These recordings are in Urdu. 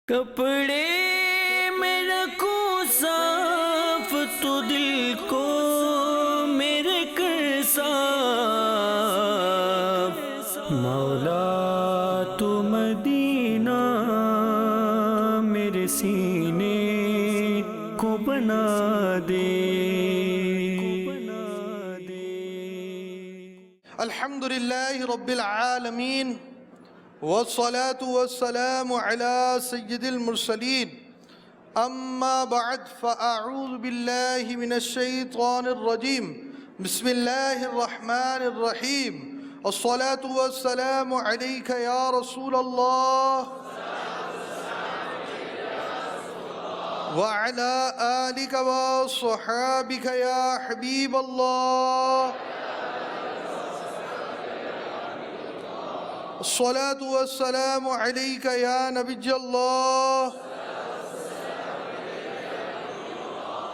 کپڑے میں رکھوں صاف تو دل کو میرے کر صاف، مولا تو مدینہ میرے سینے کو بنا دے۔ الحمدللہ رب العالمین والصلاة والسلام على سید المرسلین، اما بعد فاعوذ باللہ من الشیطان الرجیم، بسم اللہ الرحمن الرحیم، الصلاة والسلام علیک یا رسول اللہ وعلى آلک وصحابک یا حبیب اللہ، الصلاة والسلام علیک یا نبی اللہ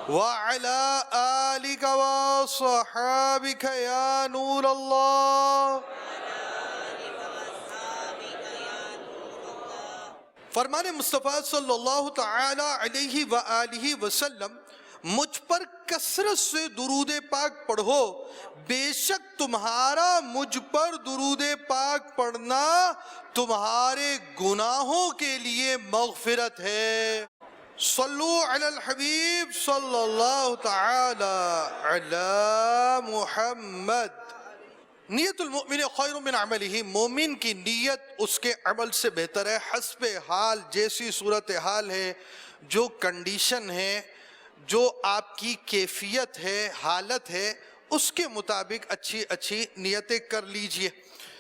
وعلى آلک وصحابک یا نور اللہ۔ فرمان مصطفیٰ صلی اللہ تعالی علیہ وآلہ وسلم، مجھ پر کثرت سے درود پاک پڑھو، بے شک تمہارا مجھ پر درود پاک پڑھنا تمہارے گناہوں کے لیے مغفرت ہے۔ صلو علی الحبیب صلی اللہ تعالی علی محمد۔ نیت المؤمن خیر من عملہ، مومن کی نیت اس کے عمل سے بہتر ہے۔ حسب حال، جیسی صورتحال ہے، جو کنڈیشن ہے، جو آپ کی کیفیت ہے، حالت ہے، اس کے مطابق اچھی اچھی نیتیں کر لیجئے۔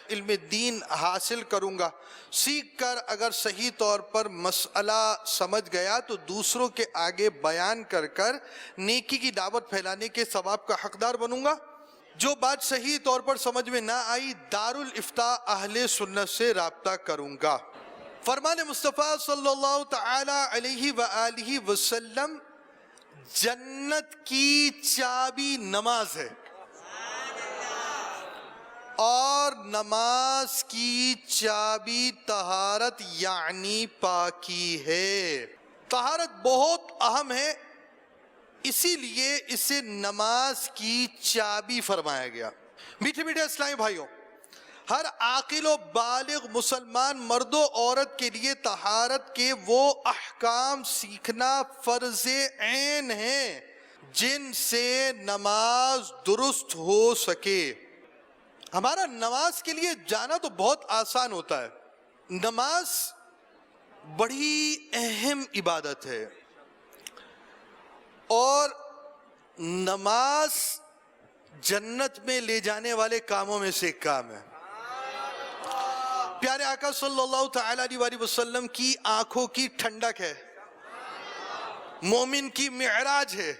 علم دین حاصل کروں گا، سیکھ کر اگر صحیح طور پر مسئلہ سمجھ گیا تو دوسروں کے آگے بیان کر کر نیکی کی دعوت پھیلانے کے ثواب کا حقدار بنوں گا۔ جو بات صحیح طور پر سمجھ میں نہ آئی، دارالافتاء اہل سنت سے رابطہ کروں گا۔ فرمان مصطفیٰ صلی اللہ تعالی علیہ وآلہ وسلم، جنت کی چابی نماز ہے، اور نماز کی چابی طہارت یعنی پاکی ہے۔ طہارت بہت اہم ہے، اسی لیے اسے نماز کی چابی فرمایا گیا۔ میٹھے میٹھے اسلامی بھائیوں، ہر عاقل و بالغ مسلمان مرد و عورت کے لیے طہارت کے وہ احکام سیکھنا فرض عین ہے جن سے نماز درست ہو سکے۔ ہمارا نماز کے لیے جانا تو بہت آسان ہوتا ہے۔ نماز بڑی اہم عبادت ہے، اور نماز جنت میں لے جانے والے کاموں میں سے ایک کام ہے۔ پیارے آقا صلی اللہ تعالی علیہ وسلم کی آنکھوں کی ٹھنڈک ہے، مومن کی معراج ہے،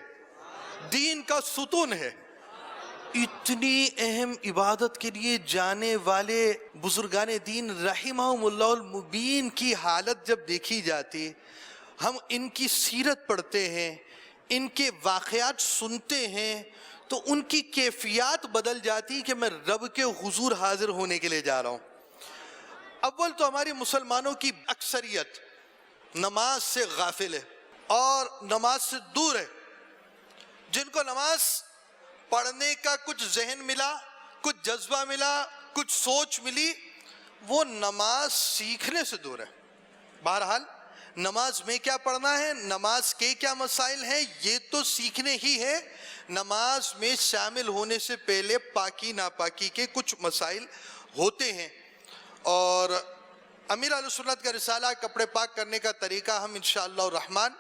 دین کا ستون ہے۔ اتنی اہم عبادت کے لیے جانے والے بزرگان دین رحمہم اللہ المبین کی حالت جب دیکھی جاتی، ہم ان کی سیرت پڑھتے ہیں، ان کے واقعات سنتے ہیں، تو ان کی کیفیات بدل جاتی کہ میں رب کے حضور حاضر ہونے کے لیے جا رہا ہوں۔ اول تو ہماری مسلمانوں کی اکثریت نماز سے غافل ہے اور نماز سے دور ہے۔ جن کو نماز پڑھنے کا کچھ ذہن ملا، کچھ جذبہ ملا، کچھ سوچ ملی، وہ نماز سیکھنے سے دور ہے۔ بہرحال نماز میں کیا پڑھنا ہے، نماز کے کیا مسائل ہیں، یہ تو سیکھنے ہی ہے۔ نماز میں شامل ہونے سے پہلے پاکی ناپاکی کے کچھ مسائل ہوتے ہیں، اور امیر اہل سنت کا رسالہ کپڑے پاک کرنے کا طریقہ ہم انشاءاللہ الرحمن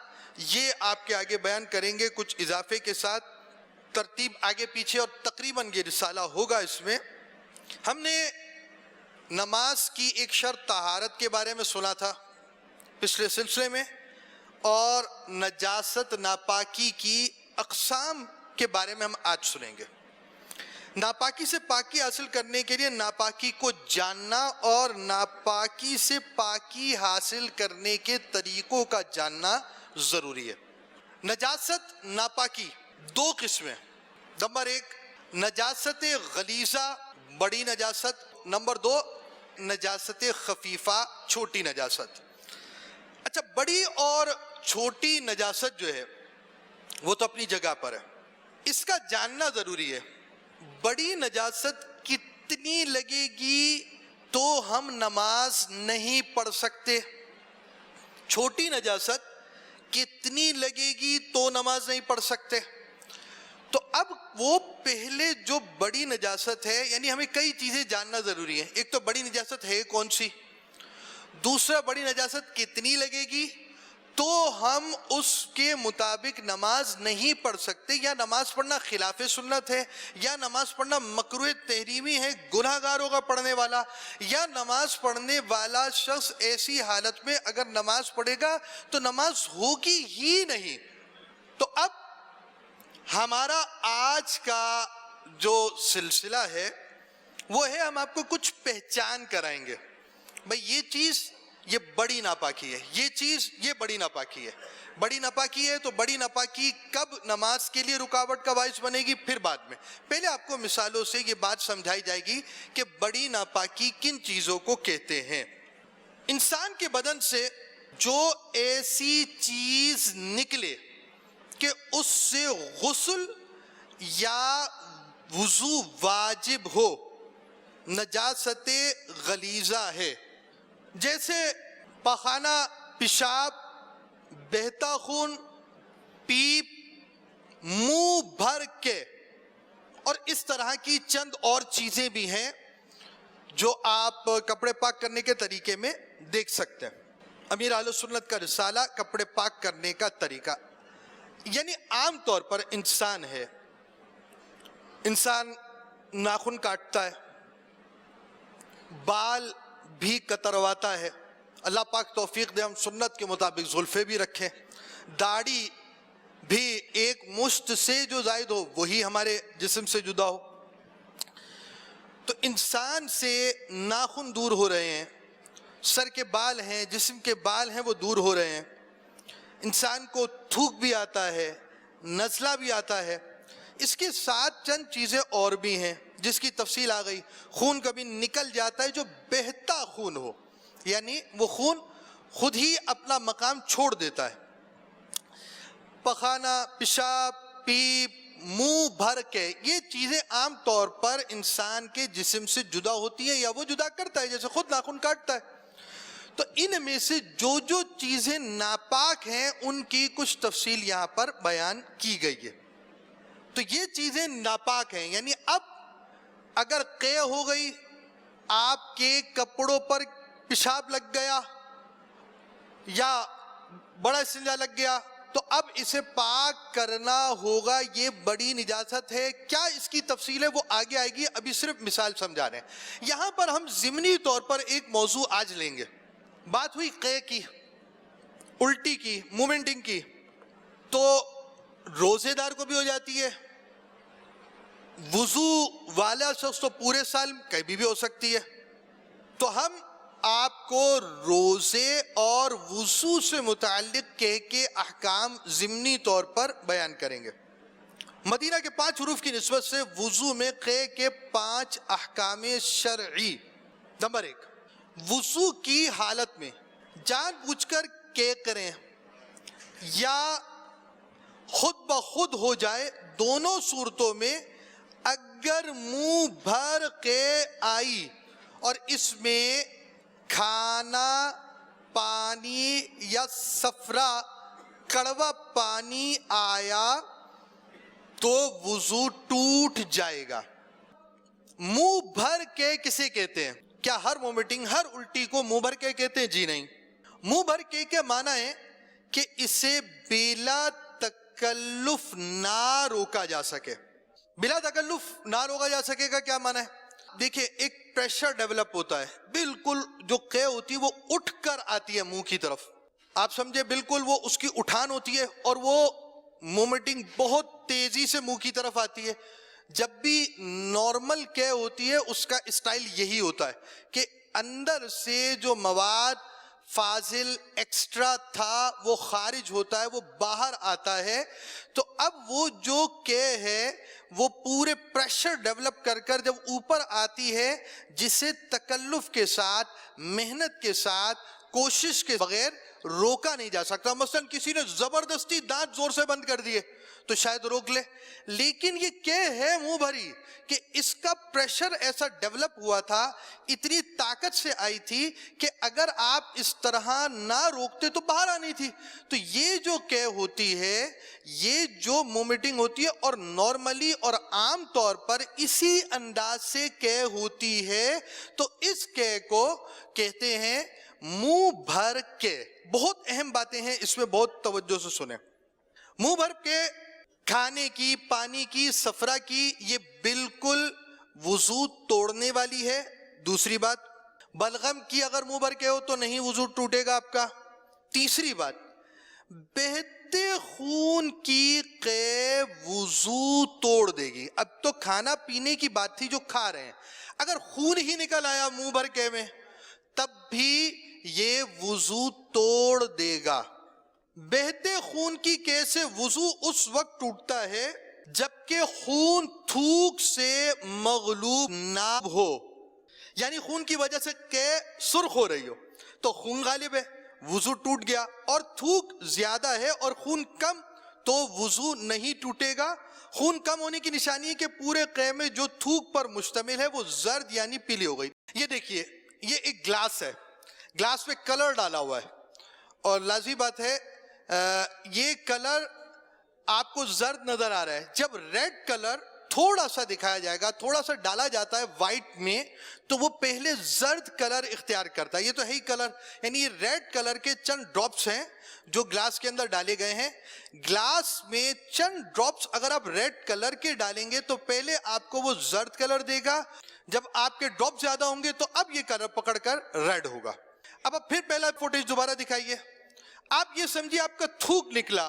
یہ آپ کے آگے بیان کریں گے، کچھ اضافے کے ساتھ، ترتیب آگے پیچھے، اور تقریباً یہ رسالہ ہوگا۔ اس میں ہم نے نماز کی ایک شرط طہارت کے بارے میں سنا تھا پچھلے سلسلے میں، اور نجاست ناپاکی کی اقسام کے بارے میں ہم آج سنیں گے۔ ناپاکی سے پاکی حاصل کرنے کے لیے ناپاکی کو جاننا اور ناپاکی سے پاکی حاصل کرنے کے طریقوں کا جاننا ضروری ہے۔ نجاست ناپاکی دو قسمیں، نمبر ایک نجاست غلیظہ بڑی نجاست، نمبر دو نجاست خفیفہ چھوٹی نجاست۔ اچھا، بڑی اور چھوٹی نجاست جو ہے وہ تو اپنی جگہ پر ہے، اس کا جاننا ضروری ہے۔ بڑی نجاست کتنی لگے گی تو ہم نماز نہیں پڑھ سکتے، چھوٹی نجاست کتنی لگے گی تو نماز نہیں پڑھ سکتے۔ تو اب وہ پہلے جو بڑی نجاست ہے، یعنی ہمیں کئی چیزیں جاننا ضروری ہے۔ ایک تو بڑی نجاست ہے کون سی، دوسرا بڑی نجاست کتنی لگے گی تو ہم اس کے مطابق نماز نہیں پڑھ سکتے، یا نماز پڑھنا خلاف سنت ہے، یا نماز پڑھنا مکروہ تحریمی ہے، گناہ گار ہوگا پڑھنے والا، یا نماز پڑھنے والا شخص ایسی حالت میں اگر نماز پڑھے گا تو نماز ہوگی ہی نہیں۔ تو اب ہمارا آج کا جو سلسلہ ہے وہ ہے، ہم آپ کو کچھ پہچان کرائیں گے، بھئی یہ چیز یہ بڑی ناپاکی ہے، یہ چیز یہ بڑی ناپاکی ہے۔ بڑی ناپاکی ہے تو بڑی ناپاکی کب نماز کے لیے رکاوٹ کا باعث بنے گی، پھر بعد میں۔ پہلے آپ کو مثالوں سے یہ بات سمجھائی جائے گی کہ بڑی ناپاکی کن چیزوں کو کہتے ہیں۔ انسان کے بدن سے جو ایسی چیز نکلے کہ اس سے غسل یا وضو واجب ہو، نجاست غلیظہ ہے، جیسے پخانہ، پیشاب، بہتا خون، پیپ، منہ بھر کے، اور اس طرح کی چند اور چیزیں بھی ہیں جو آپ کپڑے پاک کرنے کے طریقے میں دیکھ سکتے ہیں۔ امیر اہل سنت کا رسالہ کپڑے پاک کرنے کا طریقہ، یعنی عام طور پر انسان ہے، انسان ناخن کاٹتا ہے، بال بھی کترواتا ہے، اللہ پاک توفیق دے ہم سنت کے مطابق زلفے بھی رکھیں، داڑھی بھی ایک مشت سے جو زائد ہو وہی ہمارے جسم سے جدا ہو۔ تو انسان سے ناخن دور ہو رہے ہیں، سر کے بال ہیں، جسم کے بال ہیں، وہ دور ہو رہے ہیں۔ انسان کو تھوک بھی آتا ہے، نزلہ بھی آتا ہے، اس کے ساتھ چند چیزیں اور بھی ہیں جس کی تفصیل آ گئی۔ خون کبھی نکل جاتا ہے جو بہتا خون ہو، یعنی وہ خون خود ہی اپنا مقام چھوڑ دیتا ہے۔ پخانہ، پیشاب، پیپ، منہ بھر کے، یہ چیزیں عام طور پر انسان کے جسم سے جدا ہوتی ہیں یا وہ جدا کرتا ہے، جیسے خود ناخن کاٹتا ہے۔ تو ان میں سے جو جو چیزیں ناپاک ہیں ان کی کچھ تفصیل یہاں پر بیان کی گئی ہے۔ تو یہ چیزیں ناپاک ہیں، یعنی اب اگر قے ہو گئی، آپ کے کپڑوں پر پیشاب لگ گیا یا بڑا استنجا لگ گیا تو اب اسے پاک کرنا ہوگا، یہ بڑی نجاست ہے۔ کیا اس کی تفصیل ہے وہ آگے آئے گی، ابھی صرف مثال سمجھا رہے ہیں۔ یہاں پر ہم ضمنی طور پر ایک موضوع آج لیں گے۔ بات ہوئی قے کی، الٹی کی، مومنٹنگ کی، تو روزے دار کو بھی ہو جاتی ہے، وضو والا شخص تو پورے سال کبھی بھی ہو سکتی ہے۔ تو ہم آپ کو روزے اور وضو سے متعلق کے احکام ضمنی طور پر بیان کریں گے۔ مدینہ کے 5 حروف کی نسبت سے وضو میں قے کے 5 احکام شرعی۔ نمبر 1، وضو کی حالت میں جان بوجھ کر قے کریں یا خود بخود ہو جائے، دونوں صورتوں میں اگر منہ بھر قے آئی اور اس میں کھانا، پانی یا صفرا کڑوا پانی آیا تو وضو ٹوٹ جائے گا۔ منہ بھر کے کسے کہتے ہیں؟ کیا ہر وومٹنگ، ہر الٹی کو منہ بھر کے کہتے ہیں؟ جی نہیں۔ منہ بھر کے معنی ہے کہ اسے بلا تکلف نہ روکا جا سکے۔ بلا تکلف نہ روکا جا سکے کا کیا معنی ہے؟ دیکھیں، ایک پریشر ڈیولپ ہوتا ہے، بالکل جو قے ہوتی ہے وہ اٹھ کر آتی ہے منہ کی طرف، آپ سمجھے، بالکل وہ اس کی اٹھان ہوتی ہے اور وہ مومنٹنگ بہت تیزی سے منہ کی طرف آتی ہے۔ جب بھی نارمل قے ہوتی ہے اس کا اسٹائل یہی ہوتا ہے کہ اندر سے جو مواد فاضل ایکسٹرا تھا وہ خارج ہوتا ہے، وہ باہر آتا ہے۔ تو اب وہ جو قے ہے وہ پورے پریشر ڈیولپ کر کر جب اوپر آتی ہے، جسے تکلف کے ساتھ، محنت کے ساتھ، کوشش کے بغیر روکا نہیں جا سکتا. مثلا کسی نے زبردستی دانت زور سے بند کر دیے تو شاید روک لے, لیکن یہ کیا ہے منہ بھری کہ اس کا پریشر ایسا ڈیولپ ہوا تھا, اتنی طاقت سے آئی تھی کہ اگر آپ اس طرح نہ روکتے تو باہر آنی تھی. تو یہ جو کہ ہوتی ہے, یہ جو مومنٹنگ ہوتی ہے, اور نارملی اور عام طور پر اسی انداز سے کہ ہوتی ہے, تو اس کہ کو کہتے ہیں منہ بھر کے. بہت اہم باتیں ہیں اس میں, بہت توجہ سے سنیں. منہ بھر کے کھانے کی, پانی کی, سفرہ کی, یہ بالکل وضو توڑنے والی ہے. دوسری بات, بلغم کی اگر منہ بھر کے ہو تو نہیں وضو ٹوٹے گا آپ کا. تیسری بات, بہتے خون کی قے وضو توڑ دے گی. اب تو کھانا پینے کی بات تھی جو کھا رہے ہیں, اگر خون ہی نکل آیا منہ بھر کے میں تب بھی یہ وضو توڑ دے گا. بہتے خون کی قے سے وضو اس وقت ٹوٹتا ہے جبکہ خون تھوک سے مغلوب نہ ہو, یعنی خون کی وجہ سے قے سرخ ہو رہی ہو تو خون غالب ہے, وضو ٹوٹ گیا. اور تھوک زیادہ ہے اور خون کم تو وضو نہیں ٹوٹے گا. خون کم ہونے کی نشانی ہے کہ پورے قے میں جو تھوک پر مشتمل ہے وہ زرد یعنی پیلی ہو گئی. یہ دیکھیے, یہ ایک گلاس ہے, گلاس پہ کلر ڈالا ہوا ہے, اور لازمی بات ہے یہ کلر آپ کو زرد نظر آ رہا ہے. جب ریڈ کلر تھوڑا سا دکھایا جائے گا, تھوڑا سا ڈالا جاتا ہے وائٹ میں, تو وہ پہلے زرد کلر اختیار کرتا ہے. یہ تو ہے ہی کلر, یعنی یہ ریڈ کلر کے چند ڈراپس ہیں جو گلاس کے اندر ڈالے گئے ہیں. گلاس میں چند ڈراپس اگر آپ ریڈ کلر کے ڈالیں گے تو پہلے آپ کو وہ زرد کلر دے گا, جب آپ کے ڈراپ زیادہ ہوں گے تو اب یہ کلر پکڑ کر ریڈ ہوگا. اب پھر پہلا فوٹیج دوبارہ دکھائیے. آپ یہ سمجھیے آپ کا تھوک نکلا,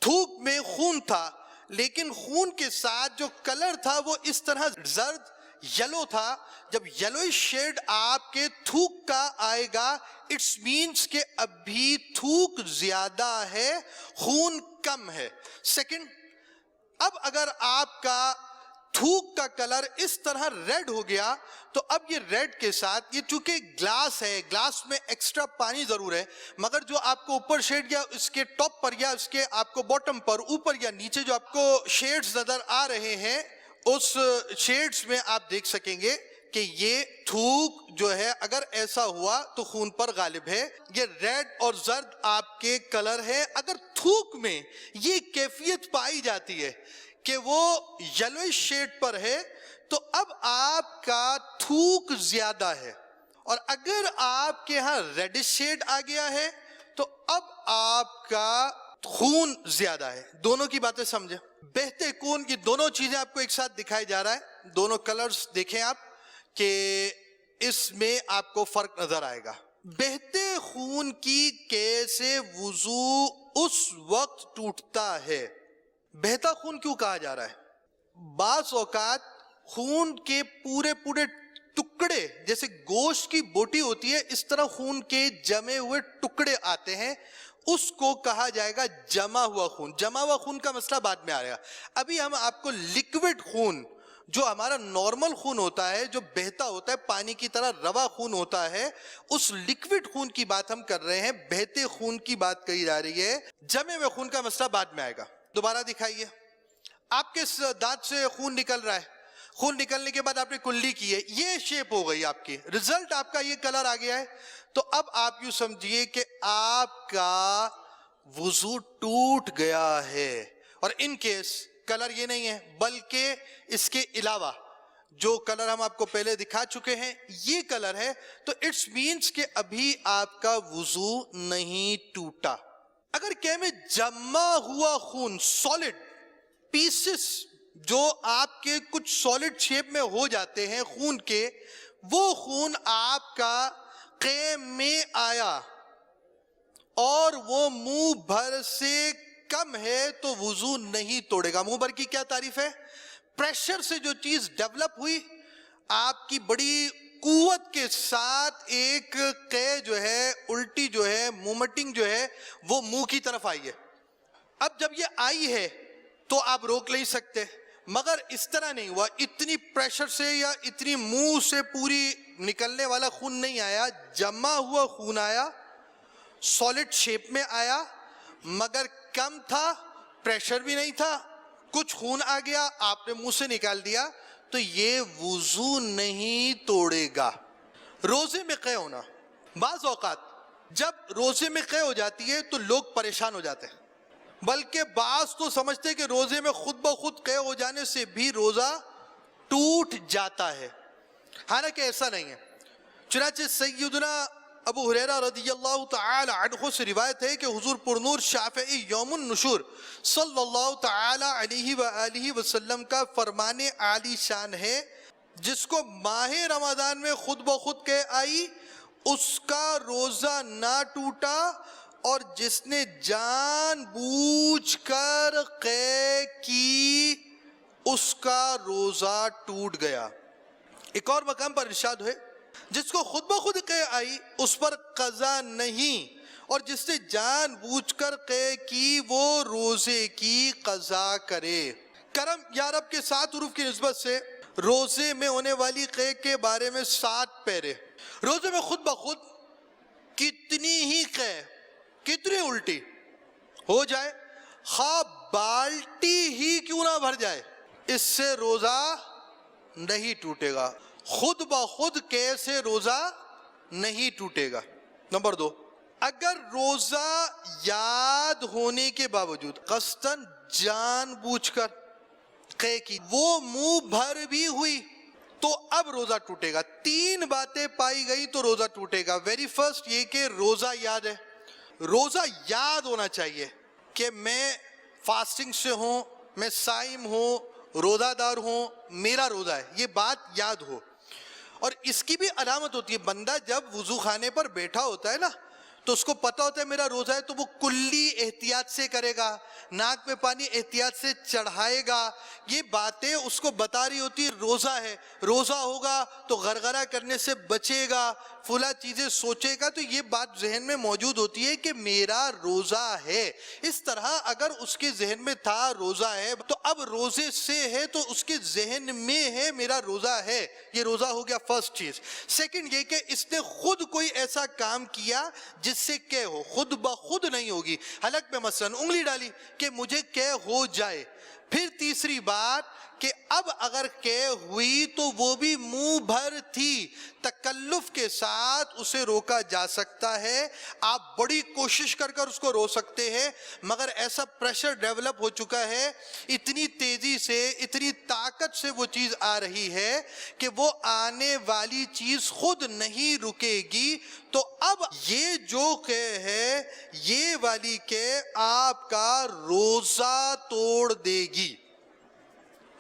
تھوک میں خون تھا, لیکن خون کے ساتھ جو کلر تھا وہ اس طرح زرد یلو تھا. جب یلوئی شیڈ آپ کے تھوک کا آئے گا, اٹس مینز کہ ابھی تھوک زیادہ ہے, خون کم ہے. سیکنڈ, اب اگر آپ کا تھوک کا کلر اس طرح ریڈ ہو گیا تو اب یہ ریڈ کے ساتھ, یہ چونکہ گلاس ہے, گلاس میں ایکسٹرا پانی ضرور ہے, مگر جو آپ کو اوپر شیڈ یا اس کے ٹاپ پر یا اس کے آپ کو باٹم پر, اوپر یا نیچے جو آپ کو شیڈز نظر آ رہے ہیں, اس شیڈز میں آپ دیکھ سکیں گے کہ یہ تھوک جو ہے اگر ایسا ہوا تو خون پر غالب ہے. یہ ریڈ اور زرد آپ کے کلر ہے. اگر تھوک میں یہ کیفیت پائی جاتی ہے کہ وہ یلوئی شیڈ پر ہے تو اب آپ کا تھوک زیادہ ہے, اور اگر آپ کے ہاں ریڈش شیڈ آ گیا ہے تو اب آپ کا خون زیادہ ہے. دونوں کی باتیں سمجھیں. بہتے خون کی دونوں چیزیں آپ کو ایک ساتھ دکھائی جا رہا ہے, دونوں کلرز دیکھیں آپ کہ اس میں آپ کو فرق نظر آئے گا. بہتے خون کی قے سے وضو اس وقت ٹوٹتا ہے. بہتا خون کیوں کہا جا رہا ہے؟ بعض اوقات خون کے پورے ٹکڑے, جیسے گوشت کی بوٹی ہوتی ہے اس طرح خون کے جمے ہوئے ٹکڑے آتے ہیں, اس کو کہا جائے گا جمع ہوا خون. جمع ہوا خون کا مسئلہ بعد میں آ رہا ہے. ابھی ہم آپ کو لکوڈ خون, جو ہمارا نارمل خون ہوتا ہے, جو بہتا ہوتا ہے, پانی کی طرح روا خون ہوتا ہے, اس لکوڈ خون کی بات ہم کر رہے ہیں. بہتے خون کی بات کہی جا رہی ہے. جمے ہوئے خون کا مسئلہ بعد میں آئے گا. دوبارہ دکھائیے. آپ کے دانت سے خون نکل رہا ہے, خون نکلنے کے بعد آپ نے کلی کی ہے, یہ شیپ ہو گئی آپ کی, رزلٹ آپ کا یہ کلر آ گیا ہے. تو اب آپ یوں سمجھیے کہ آپ کا وضو ٹوٹ گیا ہے. اور ان کیس کلر یہ نہیں ہے بلکہ اس کے علاوہ جو کلر ہم آپ کو پہلے دکھا چکے ہیں یہ کلر ہے, تو اٹس مینز کہ ابھی آپ کا وضو نہیں ٹوٹا. اگر کہ میں جمع ہوا خون, سالڈ پیسز جو آپ کے کچھ سالڈ شیپ میں ہو جاتے ہیں خون کے, وہ خون آپ کا قے میں آیا اور وہ منہ بھر سے کم ہے تو وضو نہیں توڑے گا. منہ بھر کی کیا تعریف ہے؟ پریشر سے جو چیز ڈیولپ ہوئی, آپ کی بڑی قوت کے ساتھ ایک قے جو ہے, الٹی جو ہے, مومنٹنگ جو ہے وہ منہ کی طرف آئی ہے. اب جب یہ آئی ہے تو آپ روک نہیں سکتے, مگر اس طرح نہیں ہوا, اتنی پریشر سے یا اتنی منہ سے پوری نکلنے والا خون نہیں آیا, جمع ہوا خون آیا سالڈ شیپ میں آیا مگر کم تھا، پریشر بھی نہیں تھا، کچھ خون آ گیا آپ نے منہ سے نکال دیا، تو یہ وضو نہیں توڑے گا۔ روزے میں قے ہونا، بعض اوقات جب روزے میں قے ہو جاتی ہے تو لوگ پریشان ہو جاتے ہیں، بلکہ بعض تو سمجھتے ہیں کہ روزے میں خود بخود قے ہو جانے سے بھی روزہ ٹوٹ جاتا ہے، حالانکہ ایسا نہیں ہے۔ چنانچہ سیدنا ابو ہریرہ رضی اللہ تعالی عنہ سے روایت ہے کہ حضور پرنور شافعی یوم النشور صلی اللہ تعالی علیہ وآلہ وسلم کا فرمان عالی شان ہے، جس کو ماہ رمضان میں خود بخود قے آئی اس کا روزہ نہ ٹوٹا، اور جس نے جان بوجھ کر قے کی اس کا روزہ ٹوٹ گیا۔ ایک اور مقام پر ارشاد ہے، جس کو خود بخود قے آئی اس پر قضا نہیں، اور جس نے جان بوجھ کر قے کی وہ روزے کی قضا کرے۔ کرم یا رب کے 7 حروف کی نسبت سے روزے میں ہونے والی قے کے بارے میں 7 پیرے۔ روزے میں خود بخود کتنی ہی قے، کتنی الٹی ہو جائے، خواہ بالٹی ہی کیوں نہ بھر جائے، اس سے روزہ نہیں ٹوٹے گا۔ خود بخود قے سے روزہ نہیں ٹوٹے گا۔ نمبر 2، اگر روزہ یاد ہونے کے باوجود قصداً جان بوجھ کر قے کی وہ منہ بھر بھی ہوئی تو اب روزہ ٹوٹے گا۔ 3 باتیں پائی گئی تو روزہ ٹوٹے گا۔ ویری فرسٹ یہ کہ روزہ یاد ہے، روزہ یاد ہونا چاہیے کہ میں فاسٹنگ سے ہوں، میں صائم ہوں، روزہ دار ہوں، میرا روزہ ہے، یہ بات یاد ہو۔ اور اس کی بھی علامت ہوتی ہے، بندہ جب وضو خانے پر بیٹھا ہوتا ہے نا تو اس کو پتہ ہوتا ہے میرا روزہ ہے، تو وہ کلی احتیاط سے کرے گا، ناک میں پانی احتیاط سے چڑھائے گا، یہ باتیں اس کو بتا رہی ہوتی ہے روزہ ہے۔ روزہ ہوگا تو غرغرہ کرنے سے بچے گا، فلاں چیزیں سوچے گا، تو یہ بات ذہن میں موجود ہوتی ہے کہ میرا روزہ ہے۔ اس طرح اگر اس کے ذہن میں تھا روزہ ہے تو اب روزے سے ہے تو اس کے ذہن میں ہے میرا روزہ ہے، یہ روزہ ہو گیا فرسٹ چیز۔ سیکنڈ یہ کہ اس نے خود کوئی ایسا کام کیا جس سے قے ہو، خود بخود نہیں ہوگی، حلق میں مثلا انگلی ڈالی کہ مجھے قے ہو جائے۔ پھر تیسری بات کہ اب اگر قے ہوئی تو وہ بھی منہ بھر تھی، تکلف کے ساتھ اسے روکا جا سکتا ہے، آپ بڑی کوشش کر کر اس کو روک سکتے ہیں، مگر ایسا پریشر ڈیولپ ہو چکا ہے، اتنی تیزی سے، اتنی طاقت سے وہ چیز آ رہی ہے کہ وہ آنے والی چیز خود نہیں رکے گی، تو اب یہ جو قے ہے، یہ والی قے آپ کا روزہ توڑ دے گی۔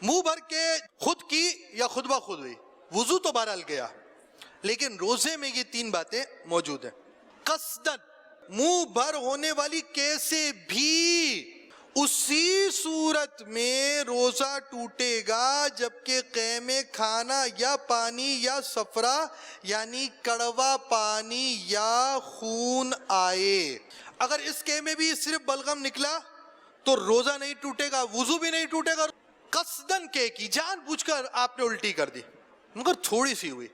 منہ بھر کے خود کی یا خود بخود ہوئی، وضو تو بہرحال گیا، لیکن روزے میں یہ 3 باتیں موجود ہیں۔ قصداً منہ بھر ہونے والی قے سے بھی اسی صورت میں روزہ ٹوٹے گا جبکہ قے میں کھانا یا پانی یا صفرا یعنی کڑوا پانی یا خون آئے۔ اگر اس قے میں بھی صرف بلغم نکلا تو روزہ نہیں ٹوٹے گا، وضو بھی نہیں ٹوٹے گا۔ قصداً قے کی، جان بوجھ کر آپ نے الٹی کر دی مگر تھوڑی سی ہوئی،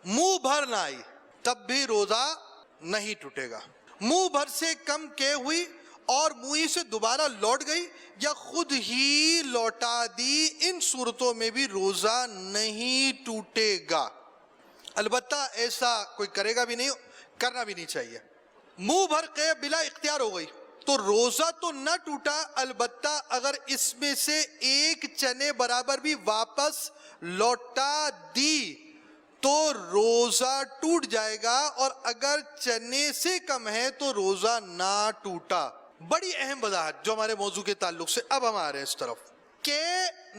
منہ بھر نہ آئی، تب بھی روزہ نہیں ٹوٹے گا۔ منہ بھر سے کم قے ہوئی اور منہ سے دوبارہ لوٹ گئی یا خود ہی لوٹا دی، ان صورتوں میں بھی روزہ نہیں ٹوٹے گا، البتہ ایسا کوئی کرے گا بھی نہیں، کرنا بھی نہیں چاہیے۔ منہ بھر قے بلا اختیار ہو گئی تو روزہ تو نہ ٹوٹا، البتہ اگر اس میں سے ایک چنے برابر بھی واپس لوٹا دی تو روزہ ٹوٹ جائے گا، اور اگر چنے سے کم ہے تو روزہ نہ ٹوٹا۔ بڑی اہم وضاحت جو ہمارے موضوع کے تعلق سے، اب ہم آ رہے ہیں اس طرف کہ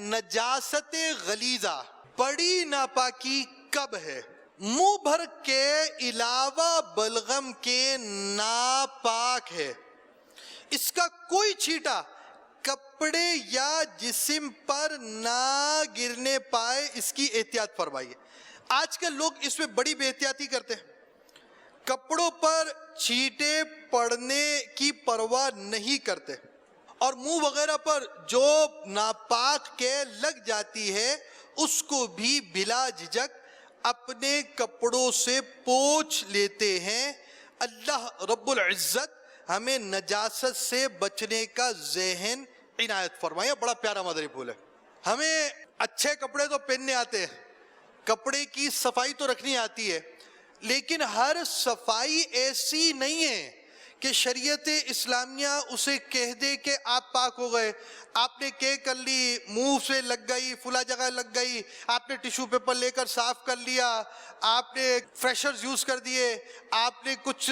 نجاست غلیظہ، بڑی ناپاکی کب ہے؟ منہ بھر کے علاوہ بلغم کے ناپاک ہے، اس کا کوئی چھیٹا کپڑے یا جسم پر نہ گرنے پائے، اس کی احتیاط فرمائیے۔ آج کل لوگ اس میں بڑی بے احتیاطی کرتے ہیں، کپڑوں پر چھینٹے پڑنے کی پرواہ نہیں کرتے، اور منہ وغیرہ پر جو ناپاک قے لگ جاتی ہے اس کو بھی بلا جھجک اپنے کپڑوں سے پوچھ لیتے ہیں۔ اللہ رب العزت ہمیں نجاست سے بچنے کا ذہن عنایت فرمائے. بڑا پیارا مدری پھول ہے. ہمیں اچھے کپڑے تو پہننے آتے ہیں, کپڑے کی صفائی تو رکھنی آتی ہے, لیکن ہر صفائی ایسی نہیں ہے کہ شریعت اسلامیہ اسے کہہ دے کہ آپ پاک ہو گئے. آپ نے کیک کر لی, منہ سے لگ گئی, فلا جگہ لگ گئی, آپ نے ٹیشو پیپر لے کر صاف کر لیا, آپ نے فریشرز یوز کر دیے, آپ نے کچھ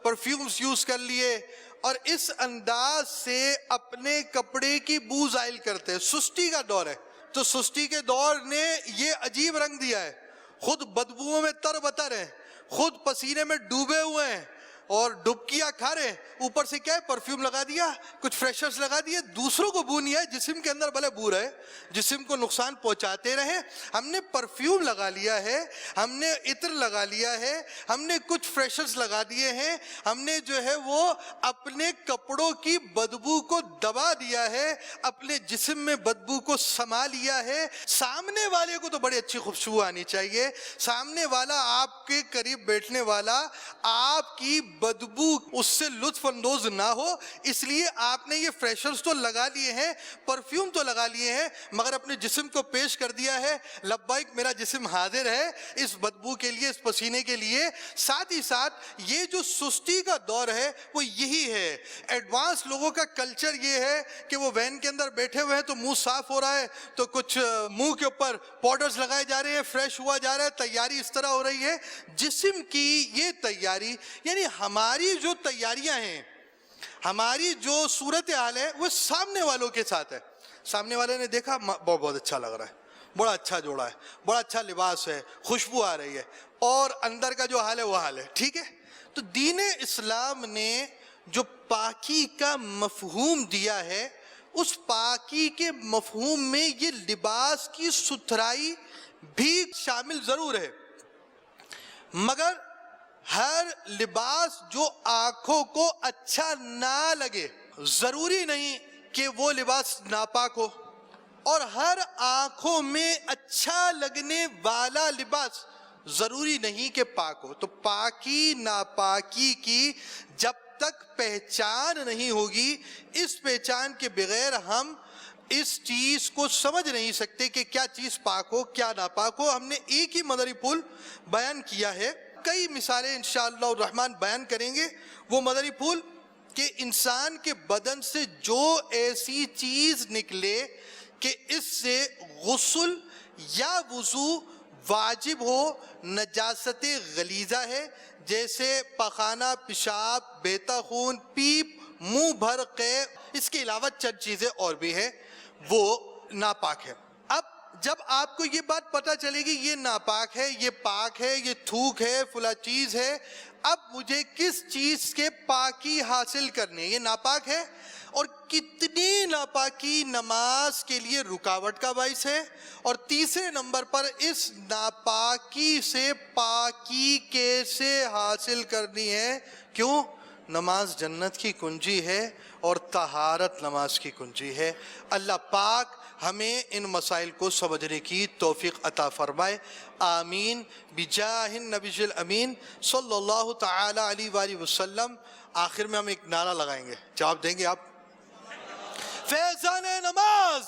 پرفیومز یوز کر لیے, اور اس انداز سے اپنے کپڑے کی بو زائل کرتے ہیں. سستی کا دور ہے, تو سستی کے دور نے یہ عجیب رنگ دیا ہے. خود بدبوؤں میں تر بتر ہیں, خود پسینے میں ڈوبے ہوئے ہیں, اور ڈبکیاں کھا رہے ہیں. اوپر سے کیا ہے, پرفیوم لگا دیا, کچھ فریشرز لگا دیے, دوسروں کو بو نہیں ہے, جسم کے اندر بھلے بو رہے, جسم کو نقصان پہنچاتے رہے. ہم نے پرفیوم لگا لیا ہے, ہم نے عطر لگا لیا ہے, ہم نے کچھ فریشرز لگا دیے ہیں, ہم نے جو ہے وہ اپنے کپڑوں کی بدبو کو دبا دیا ہے, اپنے جسم میں بدبو کو سما لیا ہے. سامنے والے کو تو بڑی اچھی خوشبو آنی چاہیے, سامنے والا آپ کے قریب بیٹھنے والا آپ کی بدبو اس سے لطف اندوز نہ ہو, اس لیے آپ نے یہ فریشرز تو لگا لیے ہیں, پرفیوم تو لگا لیے ہیں, مگر اپنے جسم کو پیش کر دیا ہے لبیک میرا جسم حاضر ہے اس بدبو کے لیے, اس پسینے کے لیے. ساتھ ہی ساتھ یہ جو سستی کا دور ہے وہ یہی ہے. ایڈوانس لوگوں کا کلچر یہ ہے کہ وہ وین کے اندر بیٹھے ہوئے ہیں تو منہ صاف ہو رہا ہے, تو کچھ منہ کے اوپر پاؤڈرز لگائے جا رہے ہیں, فریش ہوا جا رہا ہے, تیاری اس طرح ہو رہی ہے. جسم کی یہ تیاری, یعنی ہماری جو تیاریاں ہیں, ہماری جو صورتحال ہے وہ سامنے والوں کے ساتھ ہے. سامنے والے نے دیکھا بہت اچھا لگ رہا ہے, بڑا اچھا جوڑا ہے, بڑا اچھا لباس ہے, خوشبو آ رہی ہے, اور اندر کا جو حال ہے وہ حال ہے. ٹھیک ہے, تو دین اسلام نے جو پاکی کا مفہوم دیا ہے, اس پاکی کے مفہوم میں یہ لباس کی ستھرائی بھی شامل ضرور ہے, مگر ہر لباس جو آنکھوں کو اچھا نہ لگے ضروری نہیں کہ وہ لباس ناپاک ہو, اور ہر آنکھوں میں اچھا لگنے والا لباس ضروری نہیں کہ پاک ہو. تو پاکی ناپاکی کی جب تک پہچان نہیں ہوگی, اس پہچان کے بغیر ہم اس چیز کو سمجھ نہیں سکتے کہ کیا چیز پاک ہو کیا ناپاک ہو. ہم نے ایک ہی مدری پھول بیان کیا ہے, کئی مثالیں انشاءاللہ الرحمن بیان کریں گے. وہ مدری پھول کہ انسان کے بدن سے جو ایسی چیز نکلے کہ اس سے غسل یا وضو واجب ہو, نجاست غلیظہ ہے, جیسے پخانہ, پیشاب, بیتا خون, پیپ, منہ بھر قے, اس کے علاوہ چند چیزیں اور بھی ہیں, وہ ناپاک ہے. اب جب آپ کو یہ بات پتہ چلے گی یہ ناپاک ہے, یہ پاک ہے, یہ تھوک ہے, فلا چیز ہے, اب مجھے کس چیز کے پاکی حاصل کرنے, یہ ناپاک ہے, اور کتنی ناپاکی نماز کے لیے رکاوٹ کا باعث ہے. اور تیسرے نمبر پر اس ناپاکی سے پاکی کیسے حاصل کرنی ہے. کیوں؟ نماز جنت کی کنجی ہے اور طہارت نماز کی کنجی ہے. اللہ پاک ہمیں ان مسائل کو سمجھنے کی توفیق عطا فرمائے, آمین بجاہ النبی الامین صلی اللہ تعالی علیہ وآلہ وسلم. آخر میں ہم ایک نعرہ لگائیں گے, جواب دیں گے آپ؟ فیضان نماز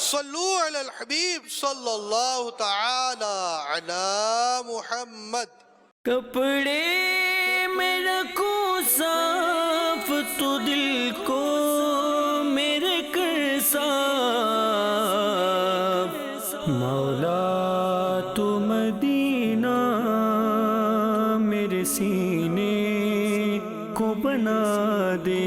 صلو علی الحبیب صلی اللہ تعالی علی محمد. کپڑے میں رکھوں صاف تو دل کو میرے کر صاف, مولا تو مدینہ میرے سینے کو بنا دے.